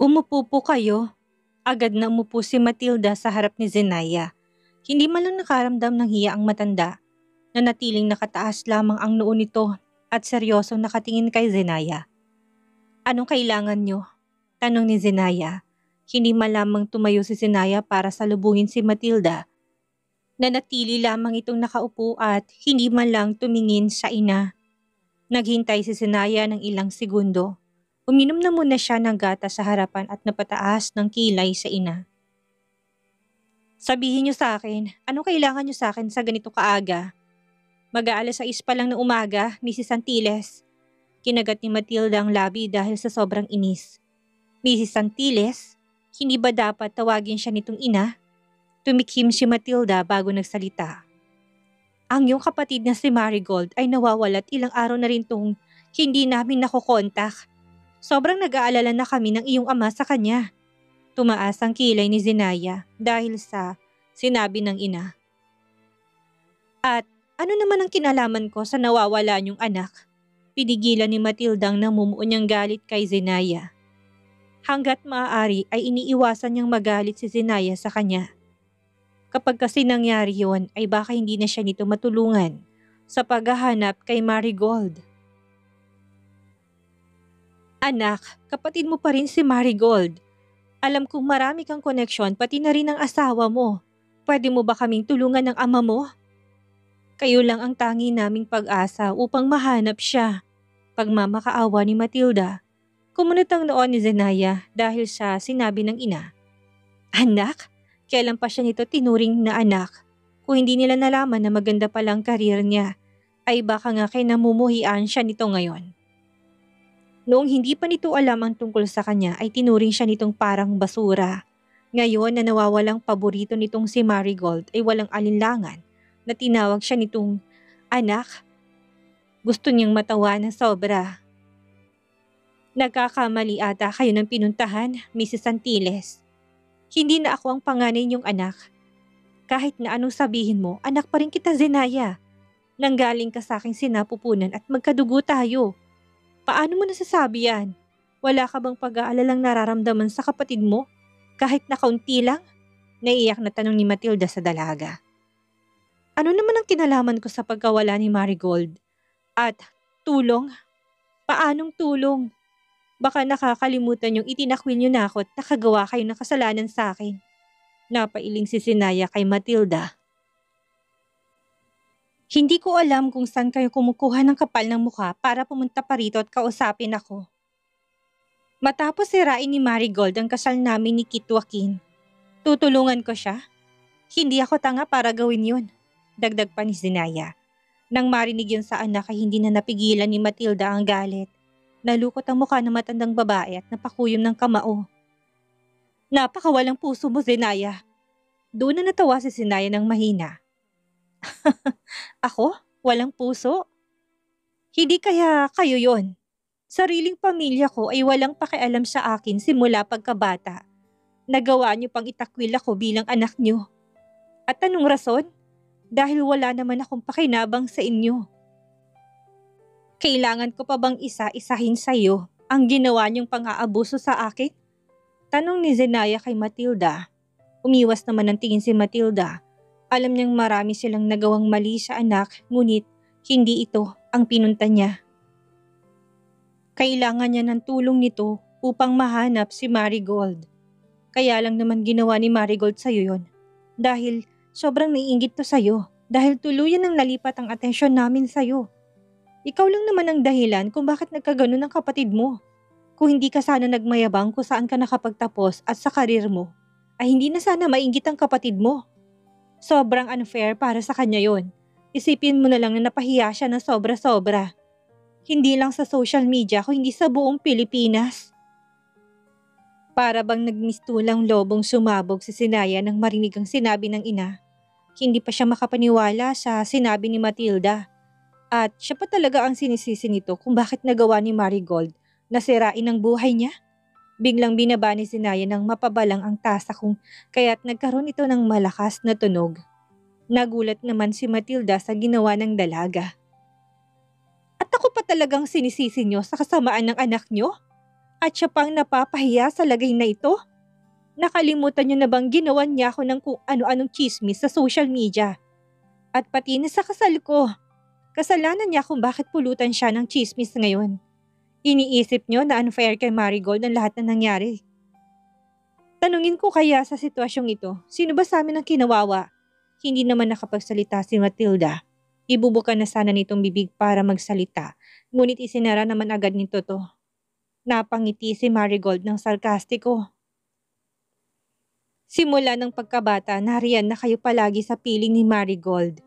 Umupo po kayo. Agad na umupo si Matilda sa harap ni Zenaya. Hindi man lang nakaramdam ng hiya ang matanda. Nanatiling nakataas lamang ang noo nito at seryosong nakatingin kay Zenaya. Anong kailangan nyo? Tanong ni Zenaya. Hindi man lamang tumayo si Zenaya para salubungin si Matilda. Nanatili lamang itong nakaupo at hindi man lang tumingin sa ina. Naghintay si Zenaya ng ilang segundo. Uminom na muna siya ng gatas sa harapan at napataas ng kilay sa ina. Sabihin niyo sa akin, anong kailangan niyo sa akin sa ganito kaaga? Mag-aalas 6 pa lang ng umaga, Mrs. Antilles. Kinagat ni Matilda ang labi dahil sa sobrang inis. Mrs. Antilles, hindi ba dapat tawagin siya nitong ina? Tumikhim si Matilda bago nagsalita. Ang iyong kapatid na si Marigold ay nawawala at ilang araw na rin tong hindi namin nakokontak. Sobrang nag-aalala na kami ng iyong ama sa kanya. Tumaas ang kilay ni Zenaya dahil sa sinabi ng ina. At ano naman ang kinalaman ko sa nawawala niyong anak? Pinigilan ni Matilda ang namumuo niyang galit kay Zenaya. Hanggat maaari ay iniiwasan niyang magalit si Zenaya sa kanya. Kapag kasi nangyari yon ay baka hindi na siya nito matulungan sa paghahanap kay Marigold. Anak, kapatid mo pa rin si Marigold. Alam kong marami kang koneksyon pati na rin ang asawa mo. Pwede mo ba kaming tulungan ng ama mo? Kayo lang ang tangi naming pag-asa upang mahanap siya. Pagmamakaawa ni Matilda. Kumunot ang noo ni Zenaya dahil sa sinabi ng ina. Anak? Kailan pa siya nito tinuring na anak? Kung hindi nila nalaman na maganda palang karir niya, ay baka nga kay namumuhian siya nito ngayon. Noong hindi pa nito alam ang tungkol sa kanya ay tinuring siya nitong parang basura. Ngayon na nawawalang paborito nitong si Marigold ay walang alinlangan na tinawag siya nitong anak. Gusto niyang matawa ng sobra. Nagkakamali ata kayo ng pinuntahan, Mrs. Antilles. Hindi na ako ang panganay niyong anak. Kahit na anong sabihin mo, anak pa rin kita, Zenaya. Nanggaling ka sa aking sinapupunan at magkadugo tayo. Paano mo nasasabi yan? Wala ka bang pag-aalalang nararamdaman sa kapatid mo? Kahit na kaunti lang? Naiiyak na tanong ni Matilda sa dalaga. Ano naman ang kinalaman ko sa pagkawala ni Marigold? At tulong? Paanong tulong? Baka nakakalimutan yung itinakwil niyo na ako at nakagawa kayo ng kasalanan sa akin. Napailing si Zenaya kay Matilda. Hindi ko alam kung saan kayo kumukuha ng kapal ng mukha para pumunta pa rito at kausapin ako. Matapos sirain ni Marigold ang kasal namin ni Kit Joaquin, tutulungan ko siya? Hindi ako tanga para gawin yun, dagdag pa ni Zenaya. Nang marinig yun sa anak ay hindi na napigilan ni Matilda ang galit. Nalukot ang mukha ng matandang babae at napakuyom ng kamao. Napakawalang puso mo, Zenaya. Doon na natawa si Zenaya ng mahina. Ako? Walang puso? Hindi kaya kayo yon? Sariling pamilya ko ay walang pakialam sa akin simula pagkabata. Nagawa niyo pang itakwil ako bilang anak niyo. At anong rason? Dahil wala naman akong pakinabang sa inyo. Kailangan ko pa bang isa-isahin sa iyo ang ginawa niyong pang-aabuso sa akin? Tanong ni Zenaya kay Matilda. Umiwas naman ang tingin si Matilda. Alam niyang marami silang nagawang mali sa anak, ngunit hindi ito ang pinunta niya. Kailangan niya ng tulong nito upang mahanap si Marigold. Kaya lang naman ginawa ni Marigold sa'yo yon. Dahil sobrang naiinggit to sa'yo. Dahil tuluyan ang nalipat ang atensyon namin sa'yo. Ikaw lang naman ang dahilan kung bakit nagkaganon ang kapatid mo. Kung hindi ka sana nagmayabang kung saan ka nakapagtapos at sa karir mo, ay hindi na sana mainggit ang kapatid mo. Sobrang unfair para sa kanya yon. Isipin mo na lang na napahiya siya ng sobra-sobra. Hindi lang sa social media kundi sa buong Pilipinas. Para bang nagmistulang lobong sumabog si Zenaya nang marinig ang sinabi ng ina. Hindi pa siya makapaniwala sa sinabi ni Matilda. At siya pa talaga ang sinisisi nito kung bakit nagawa ni Marigold na sirain ang buhay niya. Biglang binaba ni Zenaya ng mapabalang ang tasa kung kaya't nagkaroon ito ng malakas na tunog. Nagulat naman si Matilda sa ginawa ng dalaga. At ako pa talagang sinisisi niyo sa kasamaan ng anak niyo? At siya pang napapahiya sa lagay na ito? Nakalimutan niyo na bang ginawan niya ako ng kung ano-anong chismis sa social media? At pati na sa kasal ko. Kasalanan niya kung bakit pulutan siya ng chismis ngayon. Iniisip niyo na unfair kay Marigold ang lahat na nangyari. Tanungin ko kaya sa sitwasyong ito, sino ba sa amin ang kinawawa? Hindi naman nakapagsalita si Matilda. Ibubuka na sana nitong bibig para magsalita, ngunit isinara naman agad nito to. Napangiti si Marigold ng sarkastiko. Simula ng pagkabata, nariyan na kayo palagi sa piling ni Marigold.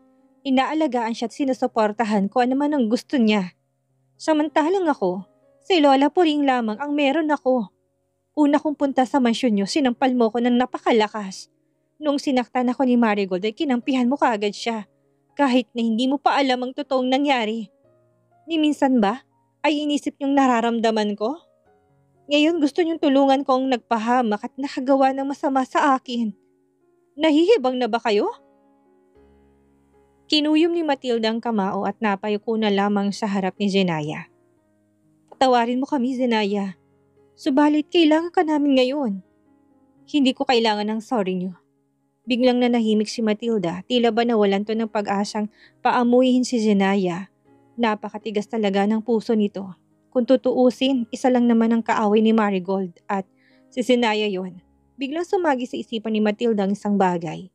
Inaalagaan siya at sinusuportahan ko ano man ang gusto niya. Samantalang ako, si Lola Puring lamang ang meron ako. Una kong punta sa mansyon niyo, sinampal mo ko ng napakalakas. Nung sinaktan ako ni Marigold ay kinampihan mo kaagad siya, kahit na hindi mo pa alam ang totoong nangyari. Ni minsan ba ay inisip niyong nararamdaman ko? Ngayon gusto niyong tulungan ko ang nagpahamak at nakagawa ng masama sa akin. Nahihibang na ba kayo? Kinuyom ni Matilda ang kamao at napayuko na lamang sa harap ni Zenaya. Patawarin mo kami, Zenaya. Subalit kailangan ka namin ngayon. Hindi ko kailangan ng sorry niyo. Biglang nanahimik si Matilda, tila ba nawalan to ng pag-asang paamuyin si Zenaya. Napakatigas talaga ng puso nito. Kung tutuusin, isa lang naman ang kaaway ni Marigold at si Zenaya yon. Biglang sumagi sa isipan ni Matilda ang isang bagay.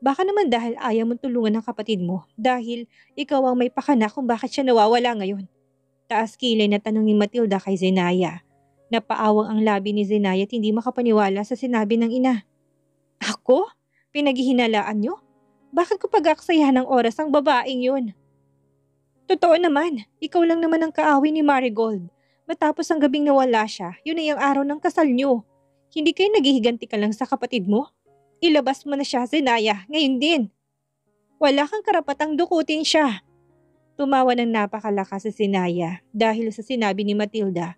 Baka naman dahil ayaw mong tulungan ng kapatid mo dahil ikaw ang may pakana kung bakit siya nawawala ngayon. Taas kilay na tanong ni Matilda kay Zenaya. Napaawang ang labi ni Zenaya at hindi makapaniwala sa sinabi ng ina. Ako? Pinaghihinalaan niyo? Bakit ko pag-aksayahan ng oras ang babaeng yun? Totoo naman, ikaw lang naman ang kaaway ni Marigold. Matapos ang gabing nawala siya, yun ay ang araw ng kasal niyo. Hindi kayo naghihiganti ka lang sa kapatid mo? Ilabas mo na siya, Zenaya, ngayon din. Wala kang karapatang dukutin siya. Tumawa ng napakalakas si Zenaya dahil sa sinabi ni Matilda.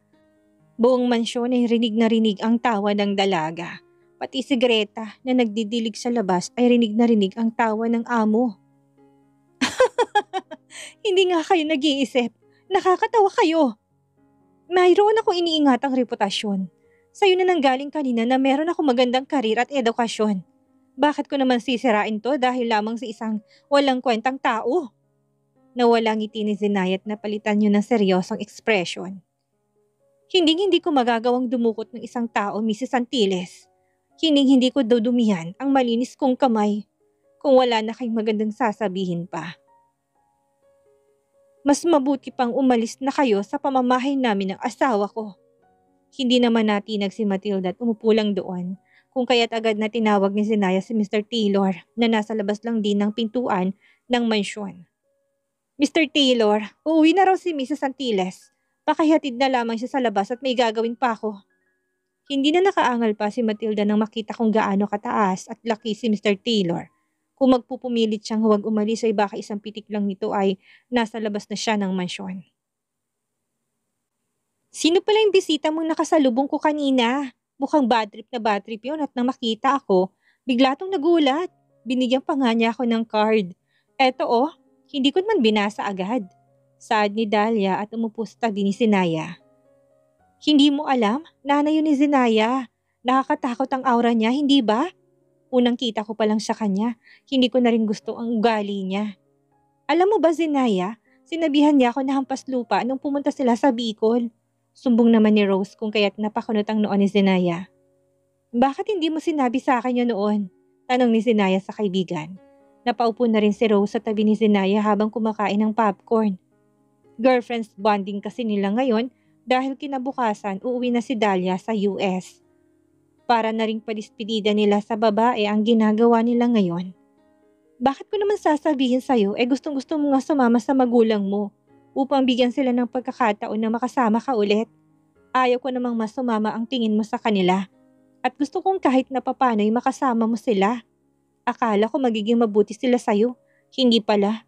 Buong mansyon ay rinig na rinig ang tawa ng dalaga. Pati si Greta na nagdidilig sa labas ay rinig na rinig ang tawa ng amo. Hindi nga kayo nag-iisip. Nakakatawa kayo. Mayroon akong iniingatang reputasyon. Sa'yo na nanggaling kanina na meron akong magandang karir at edukasyon. Bakit ko naman sisirain to dahil lamang sa isang walang kwentang tao? Nawala ngiti ni Zenaya at napalitan niyo ng seryosong ekspresyon. Hindi ko magagawang dumukot ng isang tao, Mrs. Antilles. Hindi ko dudumihan ang malinis kong kamay kung wala na kayong magandang sasabihin pa. Mas mabuti pang umalis na kayo sa pamamahay namin ng asawa ko. Hindi naman natinag si Matilda at umupo lang doon, kung kaya't agad na tinawag ni Zenaya si Mr. Taylor na nasa labas lang din ng pintuan ng mansyon. Mr. Taylor, uuwi na raw si Mrs. Antilles. Pakihatid na lamang siya sa labas at may gagawin pa ako. Hindi na nakaangal pa si Matilda nang makita kung gaano kataas at laki si Mr. Taylor. Kung magpupumilit siyang huwag umalis ay baka isang pitik lang nito ay nasa labas na siya ng mansyon. Sino pala yung bisita mong nakasalubong ko kanina? Mukhang bad trip yun at nang makita ako, bigla tong nagulat. Binigyan pa nga niya ako ng card. Eto oh, hindi ko naman binasa agad. Saad ni Dahlia at umupo sa tabi ni Zenaya. Hindi mo alam? Nanay yun ni Zenaya. Nakakatakot ang aura niya, hindi ba? Unang kita ko pa lang sa kanya, hindi ko na rin gusto ang ugali niya. Alam mo ba, Zenaya, sinabihan niya ako na hampas lupa nung pumunta sila sa Bicol. Sumbong naman ni Rose kung kaya't napakunot ang noon ni Zenaya. Bakit hindi mo sinabi sa akin yun noon? Tanong ni Zenaya sa kaibigan. Napaupo na rin si Rose sa tabi ni Zenaya habang kumakain ng popcorn. Girlfriends bonding kasi nila ngayon dahil kinabukasan uuwi na si Dahlia sa US. Para na ring padispedida nila sa babae ang ginagawa nila ngayon. Bakit ko naman sasabihin sa'yo gustong-gusto mo nga sumama sa magulang mo upang bigyan sila ng pagkakataon na makasama ka ulit. Ayaw ko namang mas sumama ang tingin mo sa kanila. At gusto kong kahit na papano'y makasama mo sila. Akala ko magiging mabuti sila sa'yo. Hindi pala.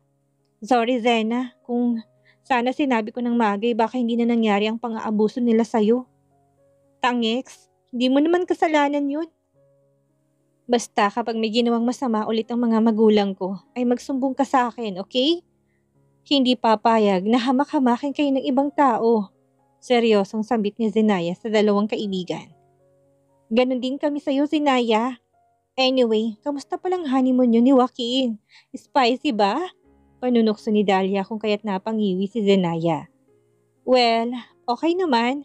Sorry Zena, kung sana sinabi ko ng magay baka hindi na nangyari ang pang-aabuso nila sa'yo. Tangeks. Hindi mo naman kasalanan yun. Basta kapag may ginawang masama ulit ang mga magulang ko, ay magsumbong ka sa akin, okay? Hindi papayag na hamak-hamakin kayo ng ibang tao. Seryosong sambit ni Zenaya sa dalawang kaibigan. Ganon din kami sa'yo, Zenaya. Anyway, kamusta palang honeymoon yun ni Joaquin? Spicy ba? Panunokso ni Dahlia kung kaya't napangiwi si Zenaya. Well, okay naman.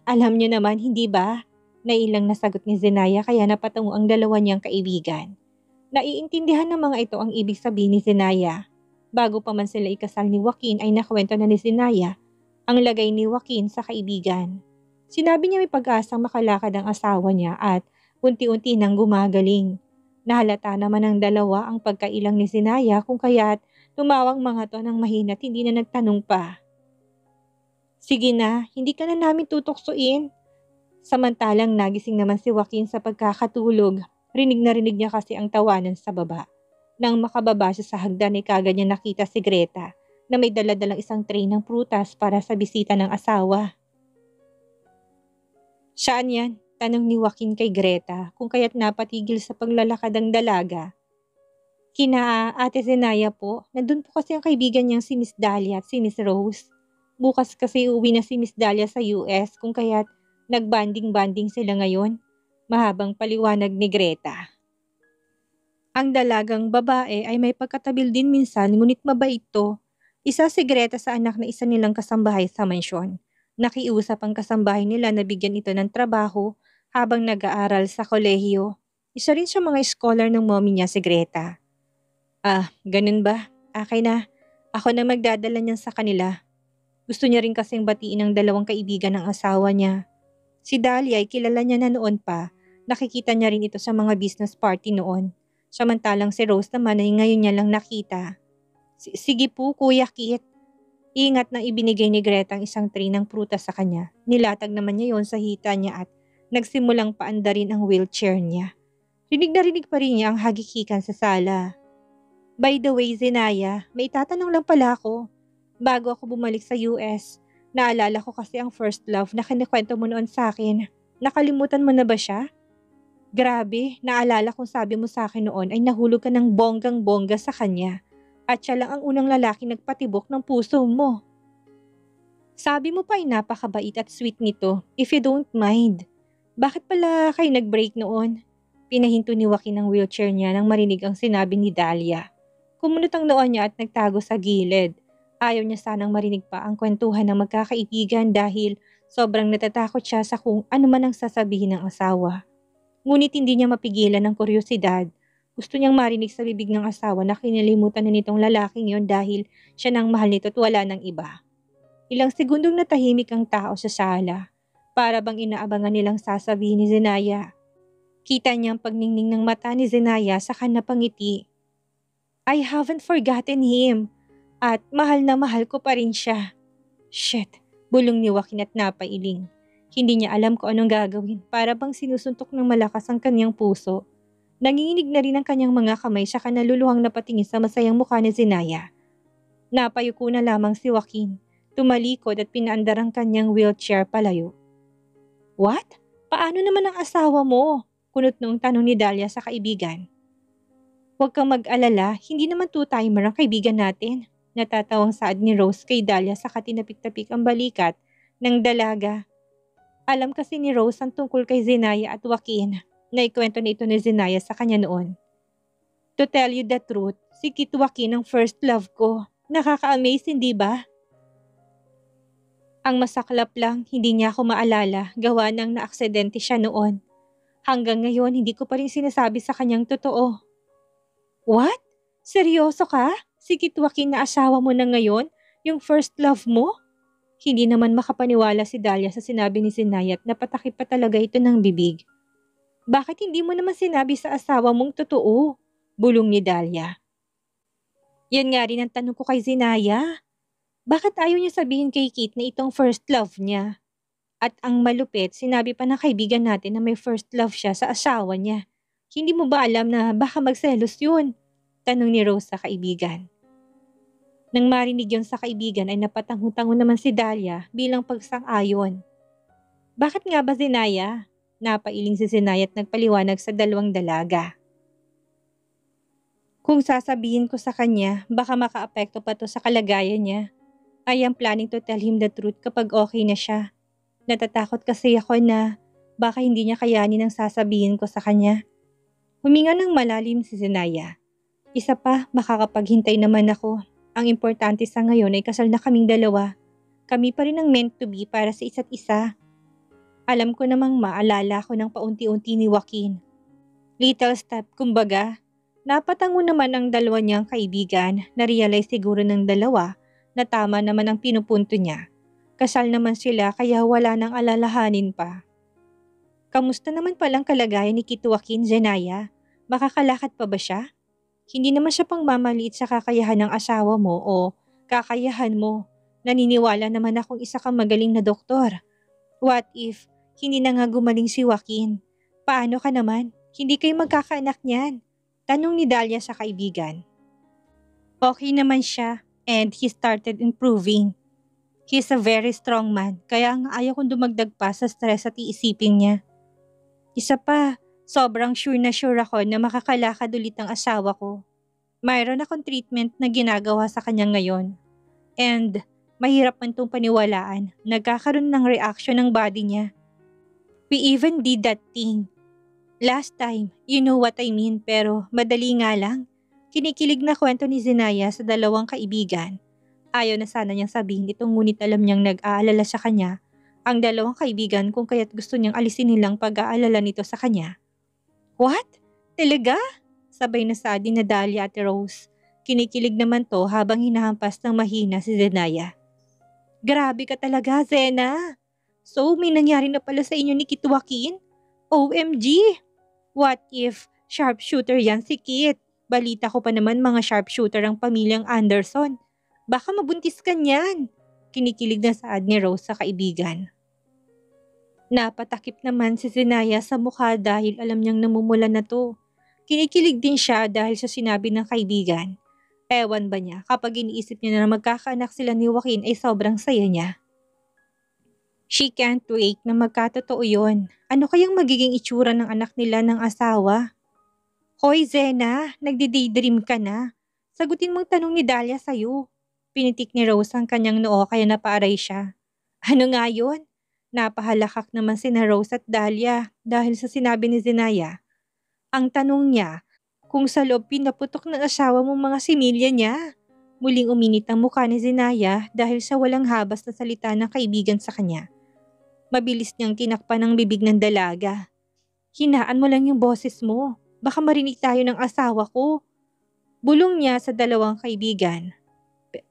Alam niyo naman, hindi ba? Nailang nasagot ni Zenaya kaya napatungo ang dalawa niyang kaibigan. Naiintindihan ng mga ito ang ibig sabihin ni Zenaya. Bago pa man sila ikasal ni Joaquin ay nakwento na ni Zenaya ang lagay ni Joaquin sa kaibigan. Sinabi niya may pag-asang makalakad ang asawa niya at unti-unti nang gumagaling. Nahalata naman ng dalawa ang pagkailang ni Zenaya kung kaya't tumawang mga to ng mahina at hindi na nagtanong pa. Sige na, hindi ka na namin tutuksoin. Samantalang nagising naman si Joaquin sa pagkakatulog. Rinig na rinig niya kasi ang tawanan sa baba. Nang makababa siya sa hagdan ay kagad niya nakita si Greta na may daladalang isang tray ng prutas para sa bisita ng asawa. Saan yan? Tanong ni Joaquin kay Greta kung kaya't napatigil sa paglalakad ang dalaga. Kina Ate Zenaya po, nandun po kasi ang kaibigan niyang si Miss Dahlia at si Miss Rose. Bukas kasi uwi na si Miss Dahlia sa US kung kaya't nagbanding-banding sila ngayon. Mahabang paliwanag ni Greta. Ang dalagang babae ay may pagkatabil din minsan ngunit mabait to. Isa si Greta sa anak na isa nilang kasambahay sa mansyon. Nakiusap ang kasambahay nila na bigyan ito ng trabaho habang nag-aaral sa kolehiyo. Isa rin siya mga scholar ng mommy niya si Greta. Ganun ba? Okay na. Ako na magdadala niyan sa kanila. Gusto niya rin kasing batiin ang dalawang kaibigan ng asawa niya. Si Dahlia ay kilala niya na noon pa. Nakikita niya rin ito sa mga business party noon. Samantalang si Rose naman ay ngayon niya lang nakita. Sige po, Kuya Kit. Ingat nang ibinigay ni Greta ang isang tray ng prutas sa kanya. Nilatag naman niya yon sa hita niya at nagsimulang paandarin ang wheelchair niya. Rinig na rinig pa rin niya ang hagikikan sa sala. By the way, Zenaya, may tatanong lang pala ako. Bago ako bumalik sa US, naalala ko kasi ang first love na kinikwento mo noon sa akin. Nakalimutan mo na ba siya? Grabe, naalala kong sabi mo sa akin noon ay nahulog ka ng bonggang-bongga sa kanya. At siya lang ang unang lalaki nagpatibok ng puso mo. Sabi mo pa ay napakabait at sweet nito, if you don't mind. Bakit pala kayo nag-break noon? Pinahinto ni Joaquin ang wheelchair niya nang marinig ang sinabi ni Dahlia. Kumunot ang noo niya at nagtago sa gilid. Ayaw niya sanang marinig pa ang kwentuhan ng magkakaibigan dahil sobrang natatakot siya sa kung ano man ang sasabihin ng asawa. Ngunit hindi niya mapigilan ang kuryosidad. Gusto niyang marinig sa bibig ng asawa na kinalimutan na nitong lalaking yon dahil siya nang mahal nito at wala ng iba. Ilang segundong natahimik ang tao sa sala. Para bang inaabangan nilang sasabihin ni Zenaya. Kita niyang pagningning ng mata ni Zenaya sa napangiti. I haven't forgotten him. At mahal na mahal ko pa rin siya. Shit, bulong ni Joaquin at napailing. Hindi niya alam kung anong gagawin para bang sinusuntok ng malakas ang kanyang puso. Nanginginig na rin ang kanyang mga kamay saka naluluhang napatingin sa masayang mukha ni Zenaya. Napayuko na lamang si Joaquin, tumalikod at pinaandar ang kanyang wheelchair palayo. What? Paano naman ang asawa mo? Kunot noong tanong ni Dahlia sa kaibigan. Huwag kang mag-alala, hindi naman two-timer ang kaibigan natin. Natatawang saad ni Rose kay Dahlia saka tinapik-tapik ang balikat ng dalaga. Alam kasi ni Rose ang tungkol kay Zenaya at Joaquin. Naikwento na ito ni Zenaya sa kanya noon. To tell you the truth, si Kit Joaquin ang first love ko. Nakaka-amaze, hindi ba? Ang masaklap lang, hindi niya ako maalala gawa ng naaksidente siya noon. Hanggang ngayon, hindi ko pa rin sinasabi sa kanyang totoo. What? Seryoso ka? Si Kit Joaquin na asawa mo na ngayon? Yung first love mo? Hindi naman makapaniwala si Dahlia sa sinabi ni Zenaya at napatakip pa talaga ito ng bibig. Bakit hindi mo naman sinabi sa asawa mong totoo? Bulong ni Dahlia. Yan nga rin ang tanong ko kay Zenaya. Bakit ayaw niya sabihin kay Kit na itong first love niya? At ang malupit, sinabi pa ng kaibigan natin na may first love siya sa asawa niya. Hindi mo ba alam na baka magselos yun? Tanong ni Rose sa kaibigan. Nang marinig yon sa kaibigan ay napatango-tango naman si Dahlia bilang pagsang-ayon. Bakit nga ba, Zenaya? Napailing si Zenaya at nagpaliwanag sa dalawang dalaga. Kung sasabihin ko sa kanya, baka makaapekto pa to sa kalagayan niya. I am planning to tell him the truth kapag okay na siya. Natatakot kasi ako na baka hindi niya kayanin ang sasabihin ko sa kanya. Huminga ng malalim si Zenaya. Isa pa, makakapaghintay naman ako. Ang importante sa ngayon ay kasal na kaming dalawa. Kami pa rin ang meant to be para sa isa't isa. Alam ko namang maalala ko ng paunti-unti ni Joaquin. Little step, kumbaga. Napatango naman ang dalawa niyang kaibigan. Na-realize siguro ng dalawa na tama naman ang pinupunto niya. Kasal naman sila kaya wala nang alalahanin pa. Kamusta naman palang kalagayan ni Kit Joaquin, Zenaya? Makakalakad pa ba siya? Hindi naman siya pang mamaliit sa kakayahan ng asawa mo o kakayahan mo. Naniniwala naman akong isa kang magaling na doktor. What if hindi na nga gumaling si Joaquin? Paano ka naman? Hindi kayo magkakaanak niyan. Tanong ni Dahlia sa kaibigan. Okay naman siya and he started improving. He's a very strong man kaya nga ayaw kong dumagdag pa sa stress at iisipin niya. Isa pa, sobrang sure ako na makakalakad ulit ang asawa ko. Mayroon akong treatment na ginagawa sa kanya ngayon. And mahirap man itong paniwalaan, nagkakaroon ng reaction ng body niya. We even did that thing. Last time, you know what I mean, pero madali nga lang. Kinikilig na kwento ni Zenaya sa dalawang kaibigan. Ayaw na sana niyang sabihin ito ngunit alam niyang nag-aalala sa kanya ang dalawang kaibigan kung kaya't gusto niyang alisin nilang pag-aalala nito sa kanya. What? Talaga? Sabay na sabi na Dahlia at Rose. Kinikilig naman to habang hinahampas ng mahina si Zenaya. Grabe ka talaga, Zena. So, may nangyari na pala sa inyo ni Kit Joaquin? OMG! What if sharpshooter yan si Kit? Balita ko pa naman mga sharpshooter ang pamilyang Anderson. Baka mabuntis ka niyan. Kinikilig na saad ni Rose sa kaibigan. Napatakip naman si Zenaya sa mukha dahil alam niyang namumula na to. Kinikilig din siya dahil sa sinabi ng kaibigan. Ewan ba niya kapag iniisip niya na magkakaanak sila ni Joaquin ay sobrang saya niya. She can't wait na magkatotoo yun. Ano kayang magiging itsura ng anak nila ng asawa? Hoy Zena, nagdi-daydream ka na. Sagutin mong tanong ni Dahlia sa'yo. Pinitik ni Rose ang kanyang noo kaya napaaray siya. Ano nga yun? Napahalakak naman sina Rose at Dahlia dahil sa sinabi ni Zenaya. Ang tanong niya, kung sa loob pinaputok ng asawa mong mga similya niya. Muling uminit ang mukha ni Zenaya dahil sa walang habas na salita ng kaibigan sa kanya. Mabilis niyang tinakpan ang bibig ng dalaga. Hinaan mo lang yung boses mo. Baka marinig tayo ng asawa ko. Bulong niya sa dalawang kaibigan.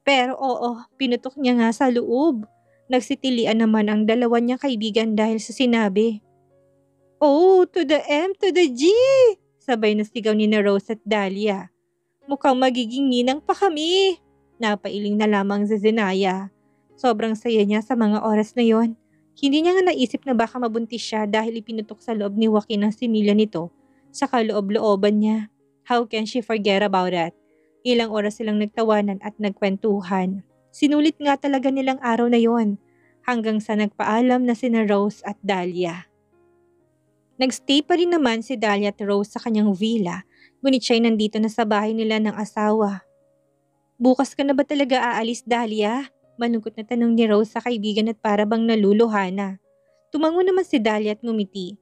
Pero oo, pinutok niya nga sa loob. Nagsitilian naman ang dalawa niyang kaibigan dahil sa sinabi. Oh, to the M to the G! Sabay na sigaw ni na Rose at Dahlia. Mukhang magiging ninang pa kami. Napailing na lamang si Zenaya. Sobrang saya niya sa mga oras na yon. Hindi niya nga naisip na baka mabuntis siya dahil ipinutok sa loob ni Joaquin ang similya nito sa kaloob-looban niya. How can she forget about that? Ilang oras silang nagtawanan at nagkwentuhan. Sinulit nga talaga nilang araw na yon hanggang sa nagpaalam na sina Rose at Dahlia. Nagstay pa rin naman si Dahlia at Rose sa kanyang villa, ngunit siya'y nandito na sa bahay nila ng asawa. Bukas ka na ba talaga aalis, Dahlia? Malungkot na tanong ni Rose sa kaibigan at para bang naluluha na. Tumango naman si Dahlia at ngumiti.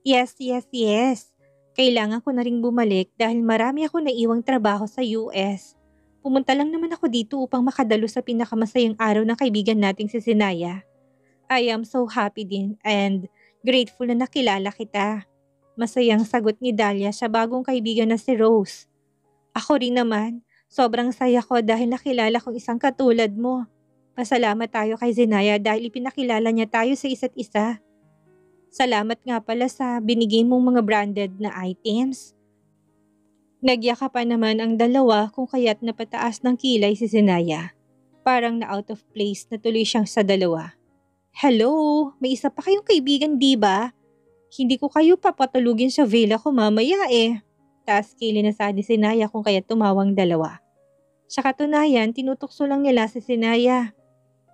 Yes. Kailangan ko na ring bumalik dahil marami ako naiwang trabaho sa US. Pumunta lang naman ako dito upang makadalo sa pinakamasayang araw ng kaibigan nating si Zenaya. I am so happy din and grateful na nakilala kita. Masayang sagot ni Dahlia sa bagong kaibigan na si Rose. Ako rin naman, sobrang saya ko dahil nakilala kong isang katulad mo. Pasalamat tayo kay Zenaya dahil ipinakilala niya tayo sa isa't isa. Salamat nga pala sa binigay mong mga branded na items. Nagyakapan naman ang dalawa kung kaya't napataas ng kilay si Zenaya. Parang na out of place na tuloy siyang sa dalawa. Hello, may isa pa kayong kaibigan di ba? Hindi ko kayo papatulugin sa villa ko mamaya eh. Taas kili na sa ni Zenaya kung kaya't tumawang dalawa. Sa katunayan, tinutukso lang nila si Zenaya.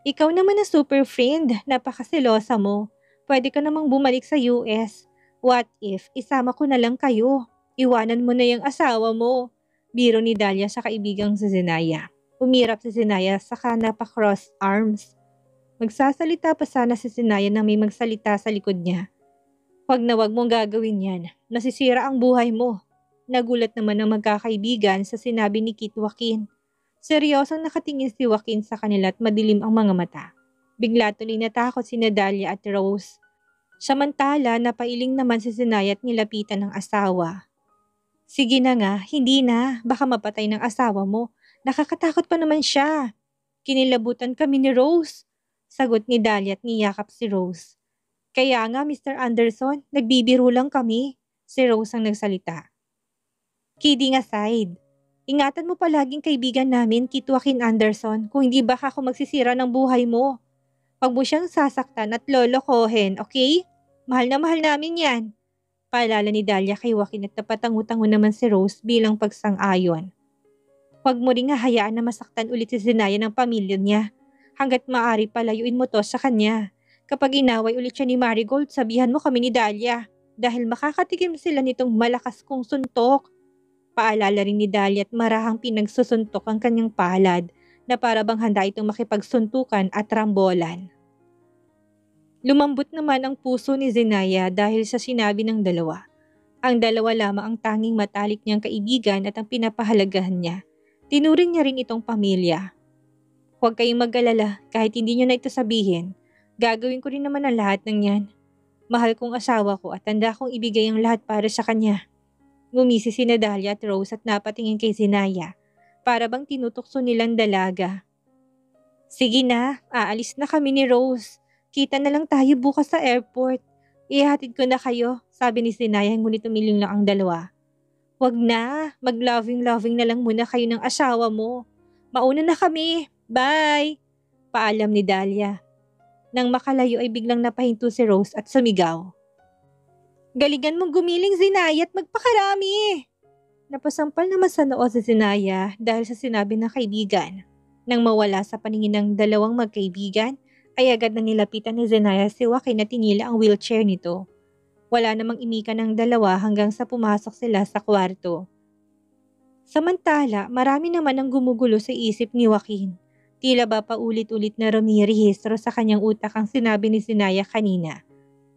Ikaw naman na super friend, napakasilosa mo. Pwede ka namang bumalik sa US. What if isama ko na lang kayo? Iwanan mo na yung asawa mo. Biro ni Dahlia sa kaibigang si Zenaya. Umirap si Zenaya saka napakross arms. Magsasalita pa sana si Zenaya na may magsalita sa likod niya. Huwag na huwag mong gagawin yan. Nasisira ang buhay mo. Nagulat naman ang magkakaibigan sa sinabi ni Kit Joaquin. Seryosong nakatingin si Joaquin sa kanila at madilim ang mga mata. Bigla tuloy natakot si Dahlia at Rose. Samantala, napailing naman si Zenaya at nilapitan ng asawa. Sige na nga, hindi na. Baka mapatay ng asawa mo. Nakakatakot pa naman siya. Kinilabutan kami ni Rose. Sagot ni Dahlia at niyakap si Rose. Kaya nga, Mr. Anderson, nagbibiro lang kami. Si Rose ang nagsalita. Kidding aside, ingatan mo palaging kaibigan namin, Kit Joaquin Anderson, kung hindi baka ako magsisira ng buhay mo. Huwag mo siyang sasaktan at lolokohin, okay? Mahal na mahal namin yan. Paalala ni Dahlia kay Joaquin at napatango-tango naman si Rose bilang pagsang-ayon. Huwag mo ring hahayaan na masaktan ulit si Zenaya ng pamilya niya. Hanggat maaari palayuin mo to sa kanya. Kapag inaway ulit siya ni Marigold, sabihan mo kami ni Dahlia. Dahil makakatikim sila nitong malakas kong suntok. Paalala rin ni Dahlia at marahang pinagsusuntok ang kanyang palad na para bang handa itong makipagsuntukan at rambolan. Lumambot naman ang puso ni Zenaya dahil sa sinabi ng dalawa. Ang dalawa lamang ang tanging matalik niyang kaibigan at ang pinapahalagahan niya. Tinuring niya rin itong pamilya. Huwag kayong mag-alala kahit hindi niyo na ito sabihin. Gagawin ko rin naman ang lahat ng yan. Mahal kong asawa ko at handa kong ibigay ang lahat para sa kanya. Ngumisi si Dahlia at Rose at napatingin kay Zenaya. Para bang tinutokso nilang dalaga. Sige na, aalis na kami ni Rose. Kita na lang tayo bukas sa airport. Ihatid ko na kayo, sabi ni Zenaya ngunit umiling lang ang dalawa. Huwag na, mag-loving-loving na lang muna kayo ng asawa mo. Mauna na kami, bye! Paalam ni Dahlia. Nang makalayo ay biglang napahinto si Rose at sumigaw. Galingan mong gumiling, Zenaya, at magpakarami! Napasampal naman sa noo si Zenaya dahil sa sinabi ng kaibigan. Nang mawala sa paningin ng dalawang magkaibigan, ay agad na nilapitan ni Zenaya si Joaquin na tinila ang wheelchair nito. Wala namang imika ng dalawa hanggang sa pumasok sila sa kwarto. Samantala, marami naman ang gumugulo sa isip ni Joaquin. Tila ba paulit-ulit na rumirehistro sa kanyang utak ang sinabi ni Zenaya kanina.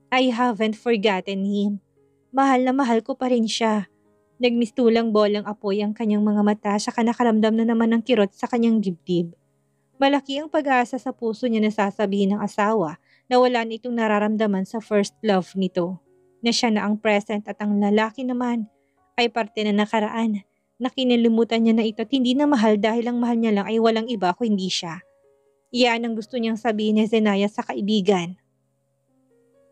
I haven't forgotten him. Mahal na mahal ko pa rin siya. Nagmistulang bolang apoy ang kanyang mga mata saka nakaramdam na naman ng kirot sa kanyang dibdib. Malaki ang pag-asa sa puso niya na sasabihin ng asawa na wala na itong nararamdaman sa first love nito. Na siya na ang present at ang lalaki naman ay parte na nakaraan. Na kinilimutan niya na ito at hindi na mahal dahil ang mahal niya lang ay walang iba kundi siya. Iyan ang gusto niyang sabihin ni Zenaya sa kaibigan.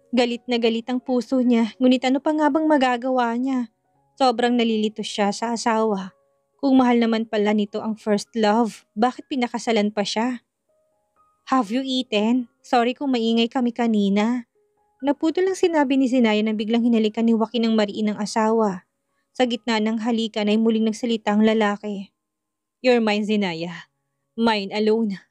Galit na galit ang puso niya, ngunit ano pa nga bang magagawa niya? Sobrang nalilito siya sa asawa. Kung mahal naman pala nito ang first love, bakit pinakasalan pa siya? Have you eaten? Sorry kung maingay kami kanina. Naputo lang sinabi ni Zenaya na biglang hinalikan ni Joaquin ng mariin ng asawa. Sa gitna ng halikan ay muling nagsalita ang lalaki. You're mine, Zenaya. Mine alone.